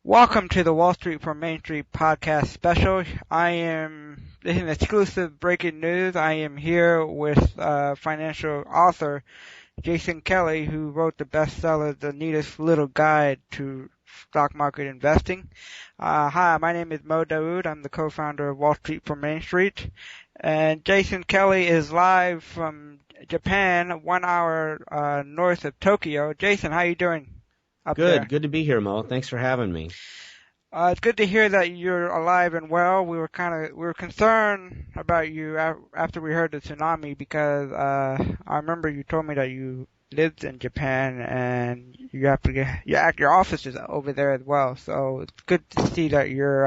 Welcome to the Wall Street from Main Street podcast special. This is an exclusive breaking news. I am here with financial author Jason Kelly, who wrote the bestseller, The Neatest Little Guide to Stock Market Investing. Hi, my name is Mo Daoud. I'm the co-founder of Wall Street from Main Street. And Jason Kelly is live from Japan, 1 hour north of Tokyo. Jason, how are you doing up there? Good to be here, Mo. Thanks for having me. It's good to hear that you're alive and well. We were concerned about you after we heard the tsunami because I remember you told me that you lived in Japan and your office is over there as well. So it's good to see that you're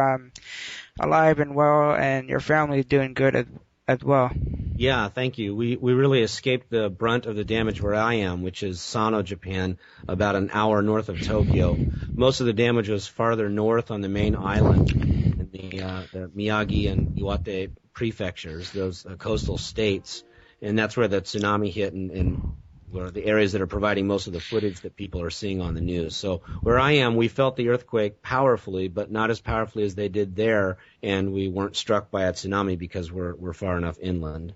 alive and well and your family is doing good as well. Yeah, thank you. We really escaped the brunt of the damage where I am, which is Sano, Japan, about an hour north of Tokyo. Most of the damage was farther north on the main island in the Miyagi and Iwate prefectures, those coastal states, and that's where the tsunami hit and were the areas that are providing most of the footage that people are seeing on the news. So where I am, we felt the earthquake powerfully, but not as powerfully as they did there, and we weren't struck by a tsunami because we're far enough inland.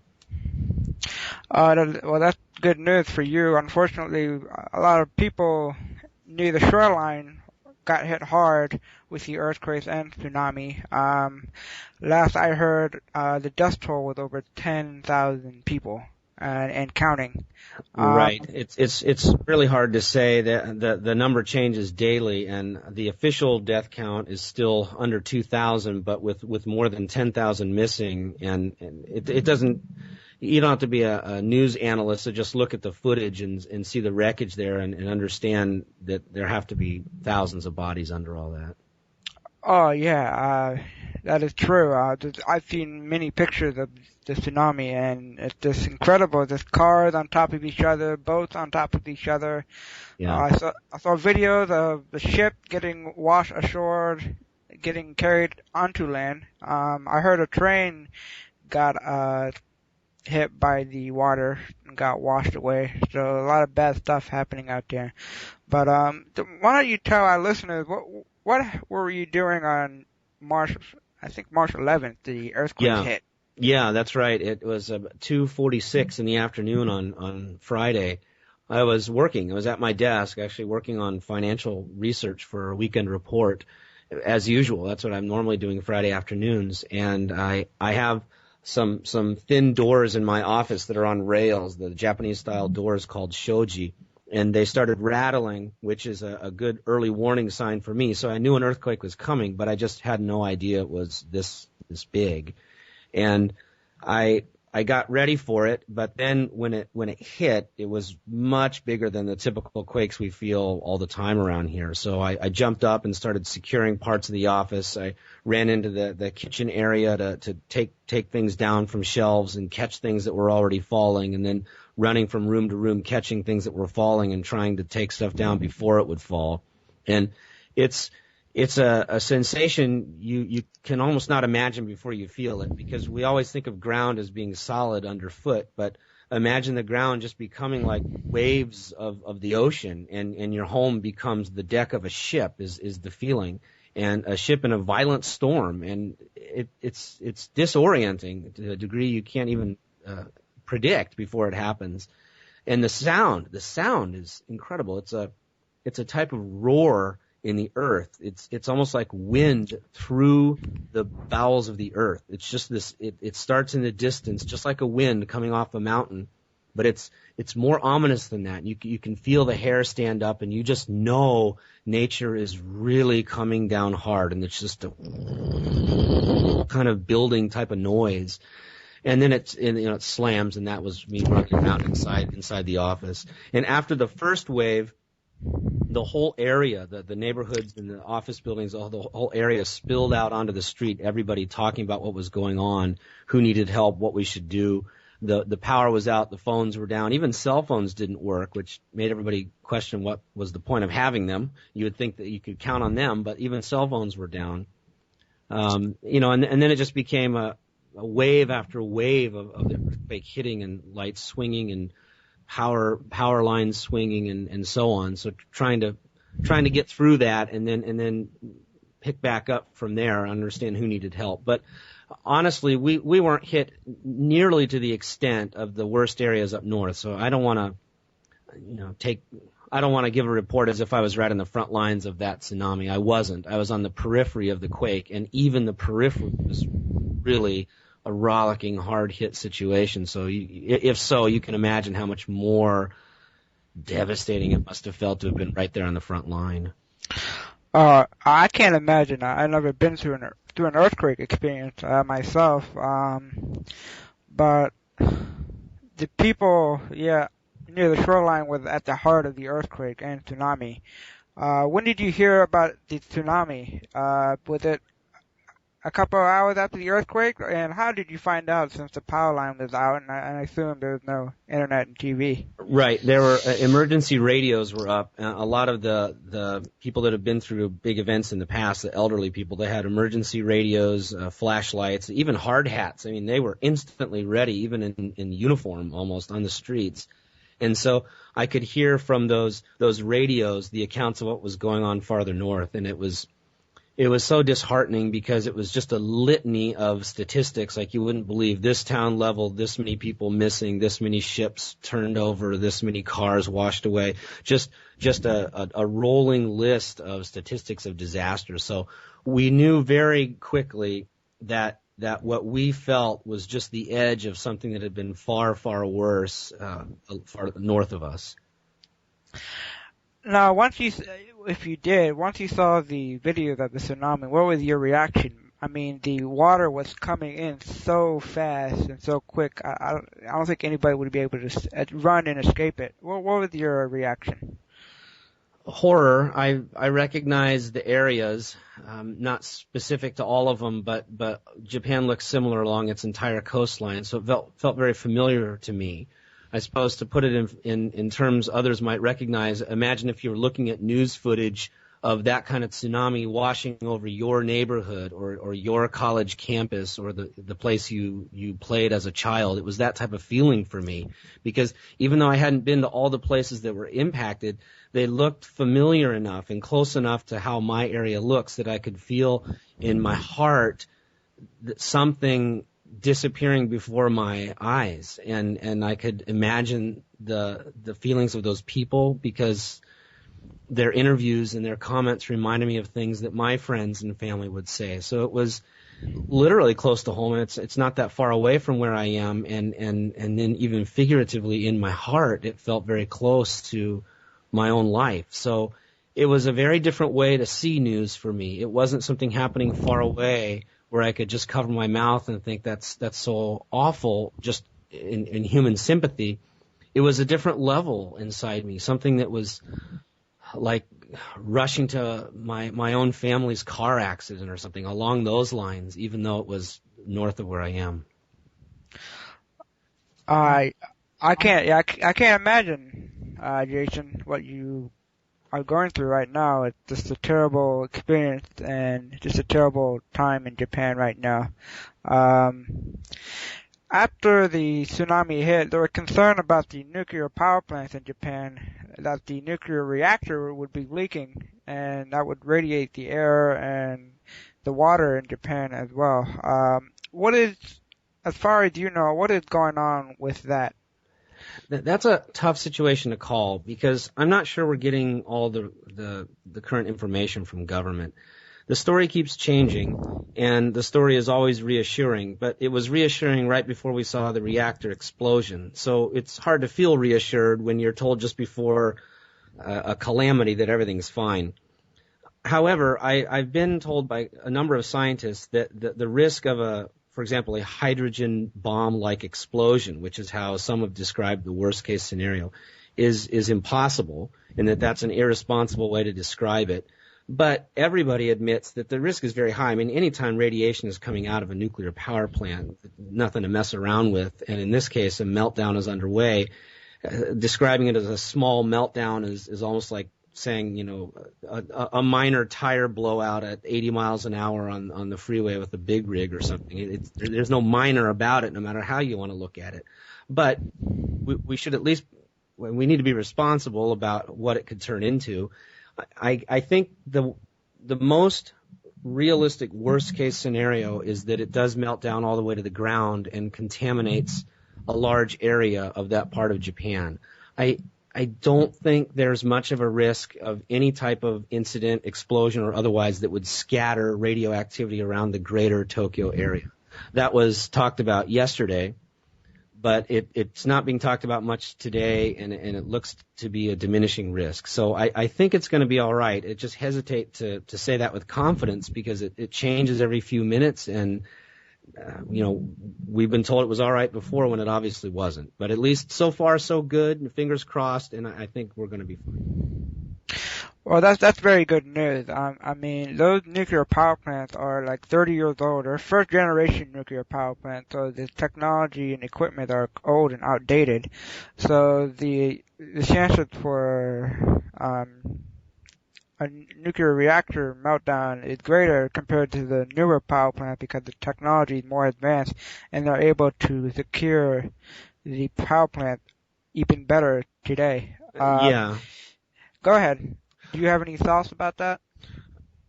Well, that's good news for you. Unfortunately, a lot of people near the shoreline got hit hard with the earthquakes and tsunami. Last I heard, the death toll was over 10,000 people. And counting. Right. It's really hard to say. The number changes daily, and the official death count is still under 2,000, but with more than 10,000 missing. And it doesn't. You don't have to be a news analyst to just look at the footage and see the wreckage there and understand that there have to be thousands of bodies under all that. Oh yeah, that is true. I've seen many pictures of the tsunami, and it's just incredible. There's cars on top of each other, boats on top of each other. Yeah. I saw videos of the ship getting washed ashore, getting carried onto land. I heard a train got hit by the water and got washed away. So a lot of bad stuff happening out there. But why don't you tell our listeners what were you doing on March 11th, the earthquake hit? Yeah, that's right. It was 2:46 in the afternoon on Friday. I was working. I was at my desk actually working on financial research for a weekend report as usual. That's what I'm normally doing Friday afternoons. And I have some thin doors in my office that are on rails, the Japanese style doors called shoji. And they started rattling, which is a good early warning sign for me. So I knew an earthquake was coming, but I just had no idea it was this big. And I got ready for it, but then when it hit, it was much bigger than the typical quakes we feel all the time around here. So I jumped up and started securing parts of the office. I ran into the kitchen area to take things down from shelves and catch things that were already falling, and then running from room to room, catching things that were falling and trying to take stuff down before it would fall. And it's a sensation you can almost not imagine before you feel it, because we always think of ground as being solid underfoot, but imagine the ground just becoming like waves of the ocean, and your home becomes the deck of a ship is the feeling, and a ship in a violent storm, and it's disorienting to a degree you can't even predict before it happens. And the sound is incredible. It's a type of roar in the earth. It's almost like wind through the bowels of the earth. It's just this, it starts in the distance, just like a wind coming off a mountain, but it's more ominous than that. You can feel the hair stand up, and you just know nature is really coming down hard, and it's just a kind of building type of noise. And then it slams, and that was me running around inside the office. And after the first wave, the whole area, the neighborhoods and the office buildings, the whole area spilled out onto the street, everybody talking about what was going on, who needed help, what we should do. The power was out, the phones were down, even cell phones didn't work, which made everybody question what was the point of having them. You would think that you could count on them, but even cell phones were down. And then it just became a wave after wave of the earthquake hitting, and lights swinging, and power lines swinging, and so on. So trying to get through that, and then pick back up from there, understand who needed help. But honestly, we weren't hit nearly to the extent of the worst areas up north. So I don't want to give a report as if I was right on the front lines of that tsunami. I wasn't. I was on the periphery of the quake, and even the periphery was really a rollicking, hard-hit situation. So if so, you can imagine how much more devastating it must have felt to have been right there on the front line. I can't imagine. I've never been through an earthquake experience myself. But the people, near the shoreline was at the heart of the earthquake and tsunami. When did you hear about the tsunami? Was it a couple of hours after the earthquake? And how did you find out, since the power line was out and I assume there was no internet and TV? Right. There were emergency radios were up. A lot of the people that have been through big events in the past, the elderly people, they had emergency radios, flashlights, even hard hats. I mean, they were instantly ready, even in uniform almost, on the streets. And so I could hear from those radios the accounts of what was going on farther north, and it was so disheartening because it was just a litany of statistics like you wouldn't believe. This town level, this many people missing, this many ships turned over, this many cars washed away. Just a rolling list of statistics of disasters. So we knew very quickly that what we felt was just the edge of something that had been far, far worse, far north of us. Now, once you saw the videos of the tsunami, what was your reaction? I mean, the water was coming in so fast and so quick. I don't think anybody would be able to run and escape it. What was your reaction? Horror. I recognize the areas, not specific to all of them, but Japan looks similar along its entire coastline, so it felt very familiar to me. I suppose to put it in terms others might recognize, imagine if you were looking at news footage of that kind of tsunami washing over your neighborhood or your college campus or the place you played as a child. It was that type of feeling for me, because even though I hadn't been to all the places that were impacted, they looked familiar enough and close enough to how my area looks that I could feel in my heart that something disappearing before my eyes, and I could imagine the feelings of those people, because their interviews and their comments reminded me of things that my friends and family would say. So it was literally close to home. It's not that far away from where I am, and then even figuratively in my heart, it felt very close to my own life. So it was a very different way to see news for me. It wasn't something happening far away where I could just cover my mouth and think that's so awful, just in human sympathy. It was a different level inside me, something that was like rushing to my own family's car accident or something along those lines, even though it was north of where I am. I can't imagine, Jason, what you are going through right now. It's just a terrible experience and just a terrible time in Japan right now. After the tsunami hit, there was concern about the nuclear power plants in Japan, that the nuclear reactor would be leaking and that would radiate the air and the water in Japan as well. As far as you know, what is going on with that? That's a tough situation to call, because I'm not sure we're getting all the current information from government. The story keeps changing, and the story is always reassuring, but it was reassuring right before we saw the reactor explosion. So it's hard to feel reassured when you're told just before a calamity that everything's fine. However, I've been told by a number of scientists that the risk of for example, a hydrogen bomb-like explosion, which is how some have described the worst-case scenario, is impossible, and that's an irresponsible way to describe it. But everybody admits that the risk is very high. I mean, anytime radiation is coming out of a nuclear power plant, nothing to mess around with, and in this case, a meltdown is underway. Describing it as a small meltdown is almost like saying, a minor tire blowout at 80 miles an hour on the freeway with a big rig or something. There's no minor about it, no matter how you want to look at it. But we should at least, we need to be responsible about what it could turn into. I think the most realistic worst case scenario is that it does melt down all the way to the ground and contaminates a large area of that part of Japan. I don't think there's much of a risk of any type of incident, explosion, or otherwise that would scatter radioactivity around the greater Tokyo area. That was talked about yesterday, but it's not being talked about much today, and it looks to be a diminishing risk. So I think it's going to be all right. I just hesitate to say that with confidence because it changes every few minutes, and we've been told it was all right before when it obviously wasn't. But at least so far so good, fingers crossed, and I think we're going to be fine. Well, that's very good news. I mean, those nuclear power plants are like 30 years old. They're first generation nuclear power plants, so the technology and equipment are old and outdated. So the chances for a nuclear reactor meltdown is greater compared to the newer power plant because the technology is more advanced and they're able to secure the power plant even better today. Yeah. Go ahead. Do you have any thoughts about that?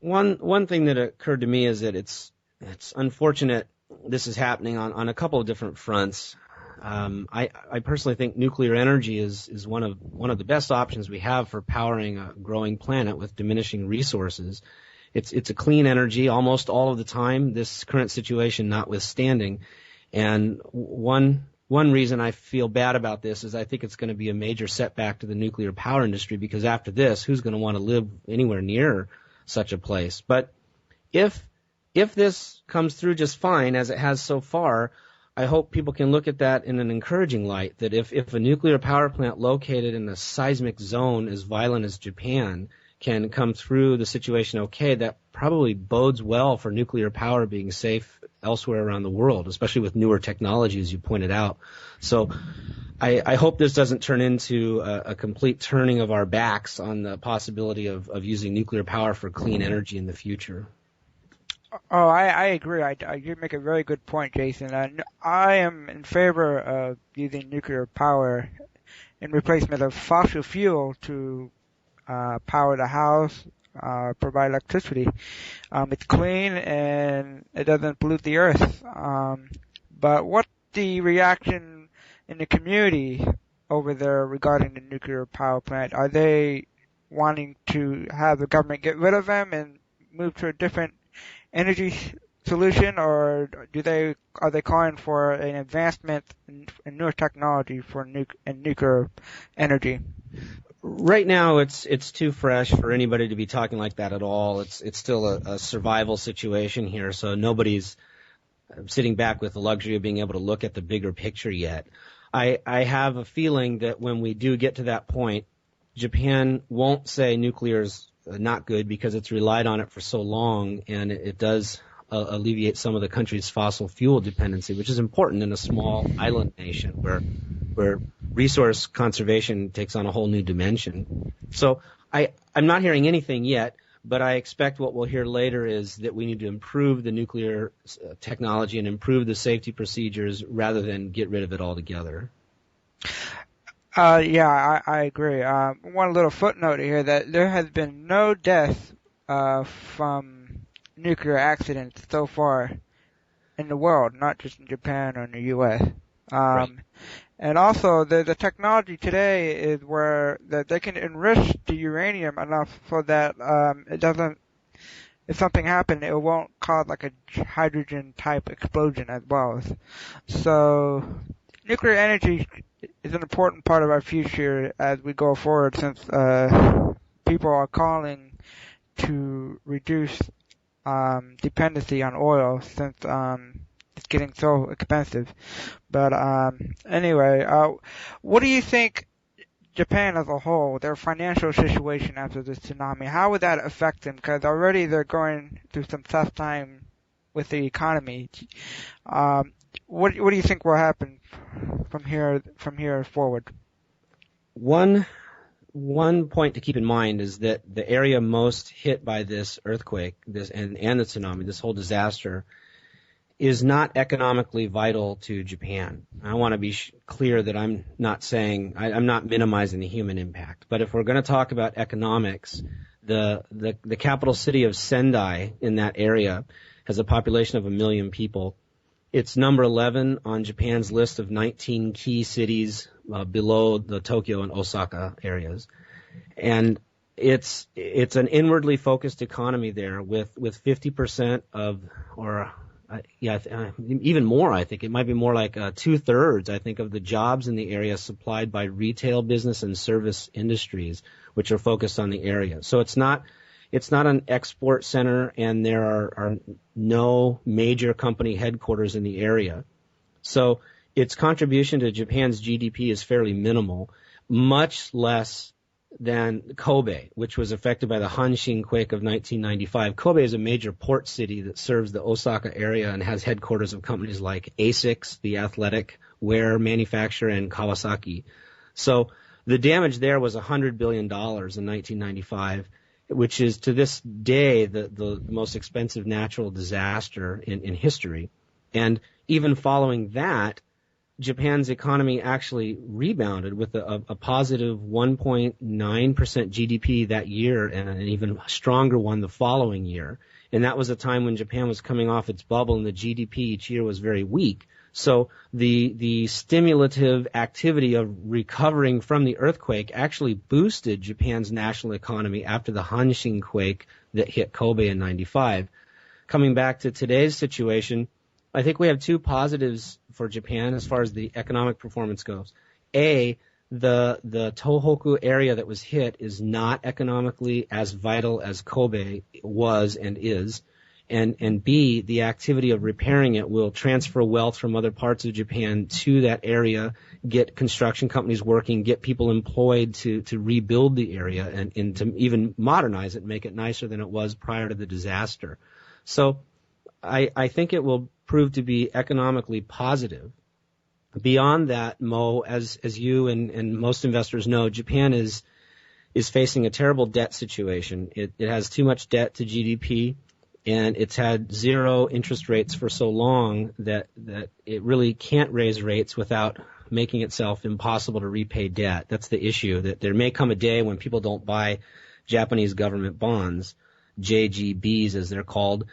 One thing that occurred to me is that it's unfortunate this is happening on a couple of different fronts. I personally think nuclear energy is one of the best options we have for powering a growing planet with diminishing resources. It's a clean energy almost all of the time, this current situation notwithstanding. And one reason I feel bad about this is I think it's going to be a major setback to the nuclear power industry because after this, who's going to want to live anywhere near such a place? But if this comes through just fine as it has so far, I hope people can look at that in an encouraging light, that if a nuclear power plant located in a seismic zone as violent as Japan can come through the situation okay, that probably bodes well for nuclear power being safe elsewhere around the world, especially with newer technology, as you pointed out. So I hope this doesn't turn into a complete turning of our backs on the possibility of using nuclear power for clean energy in the future. Oh, I agree. You make a very good point, Jason. I am in favor of using nuclear power in replacement of fossil fuel to power the house, provide electricity. It's clean and it doesn't pollute the earth. But what's the reaction in the community over there regarding the nuclear power plant? Are they wanting to have the government get rid of them and move to a different energy solution, or are they calling for an advancement in newer technology for nuclear energy? Right now, it's too fresh for anybody to be talking like that at all. It's still a survival situation here, so nobody's sitting back with the luxury of being able to look at the bigger picture yet. I have a feeling that when we do get to that point, Japan won't say nuclear's not good because it's relied on it for so long, and it does alleviate some of the country's fossil fuel dependency, which is important in a small island nation where resource conservation takes on a whole new dimension. So I'm not hearing anything yet, but I expect what we'll hear later is that we need to improve the nuclear technology and improve the safety procedures rather than get rid of it altogether. Yeah, I agree. One little footnote here that there has been no death from nuclear accidents so far in the world, not just in Japan or in the U.S. Right. And also, the technology today is where that they can enrich the uranium enough so that it doesn't. If something happened, it won't cause like a hydrogen type explosion as well. So, nuclear energy is an important part of our future as we go forward, since people are calling to reduce dependency on oil since it's getting so expensive. But anyway, what do you think Japan as a whole, their financial situation after this tsunami, how would that affect them? Because already they're going through some tough time with the economy. What do you think will happen from here forward? One point to keep in mind is that the area most hit by this earthquake, and the tsunami, this whole disaster, is not economically vital to Japan. I want to be clear that I'm not minimizing the human impact. But if we're going to talk about economics, the capital city of Sendai in that area has a population of 1 million people. It's number 11 on Japan's list of 19 key cities below the Tokyo and Osaka areas. And it's an inwardly focused economy there with 50% of, or even more, I think. It might be more like 2/3, I think, of the jobs in the area supplied by retail business and service industries, which are focused on the area. So it's not an export center, and there are no major company headquarters in the area. So its contribution to Japan's GDP is fairly minimal, much less than Kobe, which was affected by the Hanshin quake of 1995. Kobe is a major port city that serves the Osaka area and has headquarters of companies like ASICS, the athletic wear manufacturer, and Kawasaki. So the damage there was $100 billion in 1995, which is to this day the most expensive natural disaster in history. And even following that, Japan's economy actually rebounded with a positive 1.9% GDP that year and an even stronger one the following year. And that was a time when Japan was coming off its bubble and the GDP each year was very weak. So the stimulative activity of recovering from the earthquake actually boosted Japan's national economy after the Hanshin quake that hit Kobe in 95. Coming back to today's situation, I think we have two positives for Japan as far as the economic performance goes. A, the Tohoku area that was hit is not economically as vital as Kobe was and is. And B, the activity of repairing it will transfer wealth from other parts of Japan to that area, get construction companies working, get people employed to rebuild the area and to even modernize it and make it nicer than it was prior to the disaster. So I think it will prove to be economically positive. Beyond that, Mo, as you and most investors know, Japan is facing a terrible debt situation. It has too much debt to GDP, and it's had zero interest rates for so long that it really can't raise rates without making itself impossible to repay debt. That's the issue, that there may come a day when people don't buy Japanese government bonds, JGBs as they're called,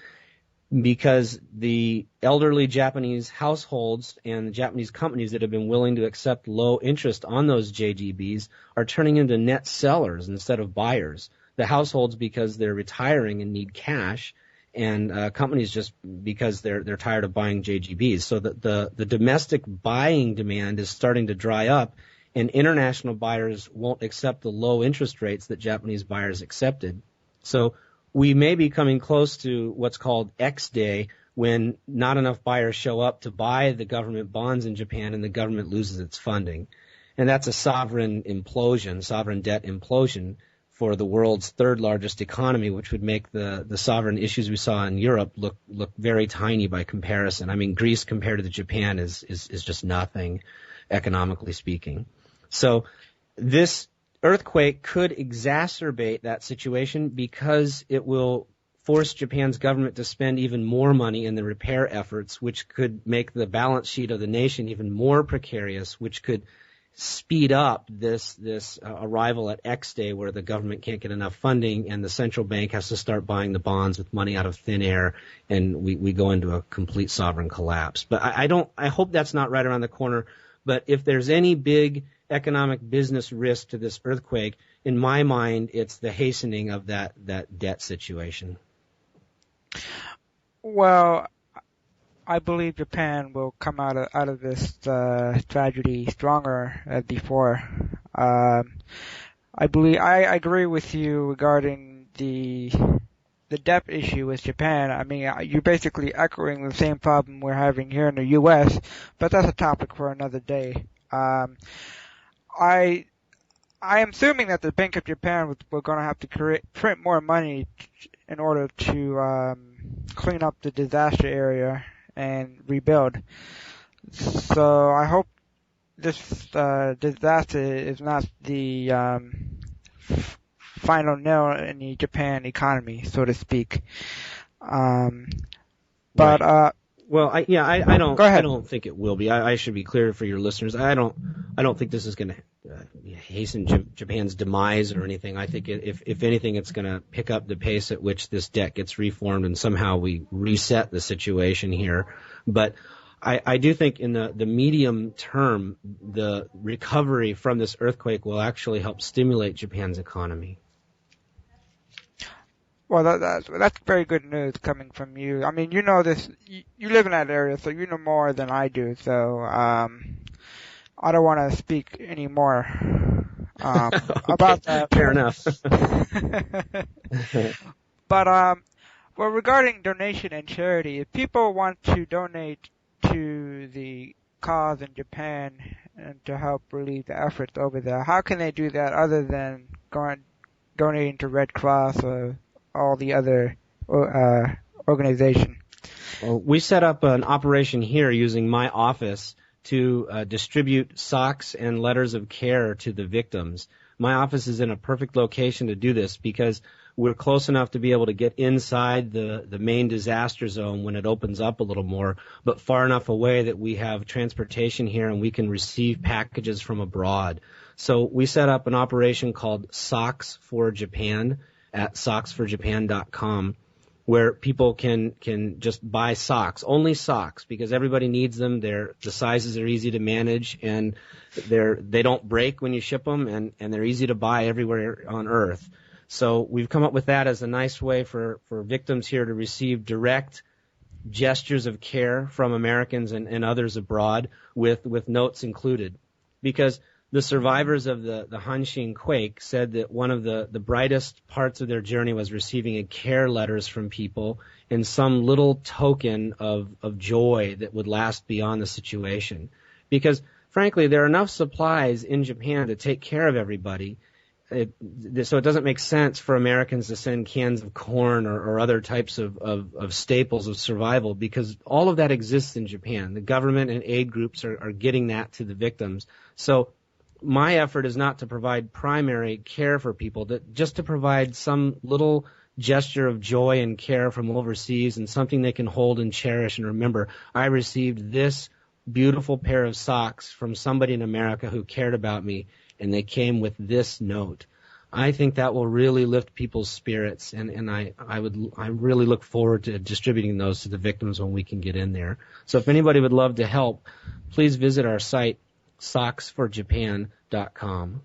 because the elderly Japanese households and the Japanese companies that have been willing to accept low interest on those JGBs are turning into net sellers instead of buyers. The households because they're retiring and need cash, and companies just because they're tired of buying JGBs. So the domestic buying demand is starting to dry up, and international buyers won't accept the low interest rates that Japanese buyers accepted. So we may be coming close to what's called X Day, when not enough buyers show up to buy the government bonds in Japan and the government loses its funding. And that's a sovereign debt implosion for the world's third largest economy, which would make the sovereign issues we saw in Europe look very tiny by comparison. I mean, Greece compared to Japan is just nothing, economically speaking. So this earthquake could exacerbate that situation because it will force Japan's government to spend even more money in the repair efforts, which could make the balance sheet of the nation even more precarious, which could speed up this arrival at X Day where the government can't get enough funding and the central bank has to start buying the bonds with money out of thin air, and we go into a complete sovereign collapse. But I hope that's not right around the corner. But if there's any big economic business risk to this earthquake, in my mind, it's the hastening of that debt situation. Well, I believe Japan will come out of this tragedy stronger than before. I agree with you regarding the debt issue with Japan. I mean, you're basically echoing the same problem we're having here in the U.S., but that's a topic for another day. I am assuming that the Bank of Japan we're going to have to print more money in order to clean up the disaster area and rebuild. So I hope this disaster is not the final nail in the Japan economy, so to speak. But right. Well, I don't. Go ahead. I don't think it will be. I should be clear for your listeners. I don't think this is going to hasten Japan's demise or anything. I think if anything, it's going to pick up the pace at which this debt gets reformed and somehow we reset the situation here. But I do think in the medium term, the recovery from this earthquake will actually help stimulate Japan's economy. Well, that's very good news coming from you. I mean, you know this. You live in that area, so you know more than I do. So I don't want to speak any more about that. Fair enough. But well, regarding donation and charity, if people want to donate to the cause in Japan and to help relieve the efforts over there, how can they do that other than donating to Red Cross or all the other organizations? Well, we set up an operation here using my office to distribute socks and letters of care to the victims. My office is in a perfect location to do this because we're close enough to be able to get inside the main disaster zone when it opens up a little more, but far enough away that we have transportation here and we can receive packages from abroad. So we set up an operation called Socks for Japan at socksforjapan.com, where people can just buy socks, only socks, because everybody needs them. The sizes are easy to manage, and they don't break when you ship them, and they're easy to buy everywhere on Earth. So we've come up with that as a nice way for victims here to receive direct gestures of care from Americans and others abroad with notes included. Because the survivors of the Hanshin quake said that one of the brightest parts of their journey was receiving care letters from people and some little token of joy that would last beyond the situation. Because, frankly, there are enough supplies in Japan to take care of everybody. So it doesn't make sense for Americans to send cans of corn or other types of staples of survival, because all of that exists in Japan. The government and aid groups are getting that to the victims. So my effort is not to provide primary care for people, just to provide some little gesture of joy and care from overseas and something they can hold and cherish and remember. I received this beautiful pair of socks from somebody in America who cared about me, and they came with this note. I think that will really lift people's spirits, and I really look forward to distributing those to the victims when we can get in there. So if anybody would love to help, please visit our site, socksforjapan.com.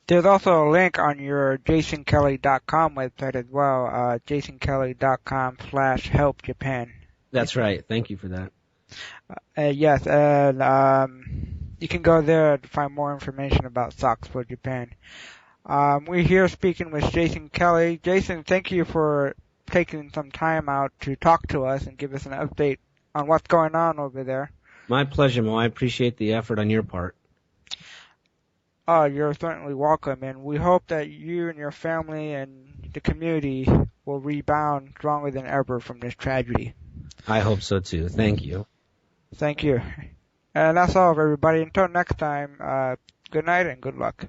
There's also a link on your jasonkelly.com website as well, jasonkelly.com/helpjapan. That's right. Thank you for that. Yes, and you can go there to find more information about Socks for Japan. We're here speaking with Jason Kelly. Jason, thank you for taking some time out to talk to us and give us an update on what's going on over there. My pleasure, Mo. I appreciate the effort on your part. You're certainly welcome, and we hope that you and your family and the community will rebound stronger than ever from this tragedy. I hope so, too. Thank you. Thank you. And that's all, everybody. Until next time, good night and good luck.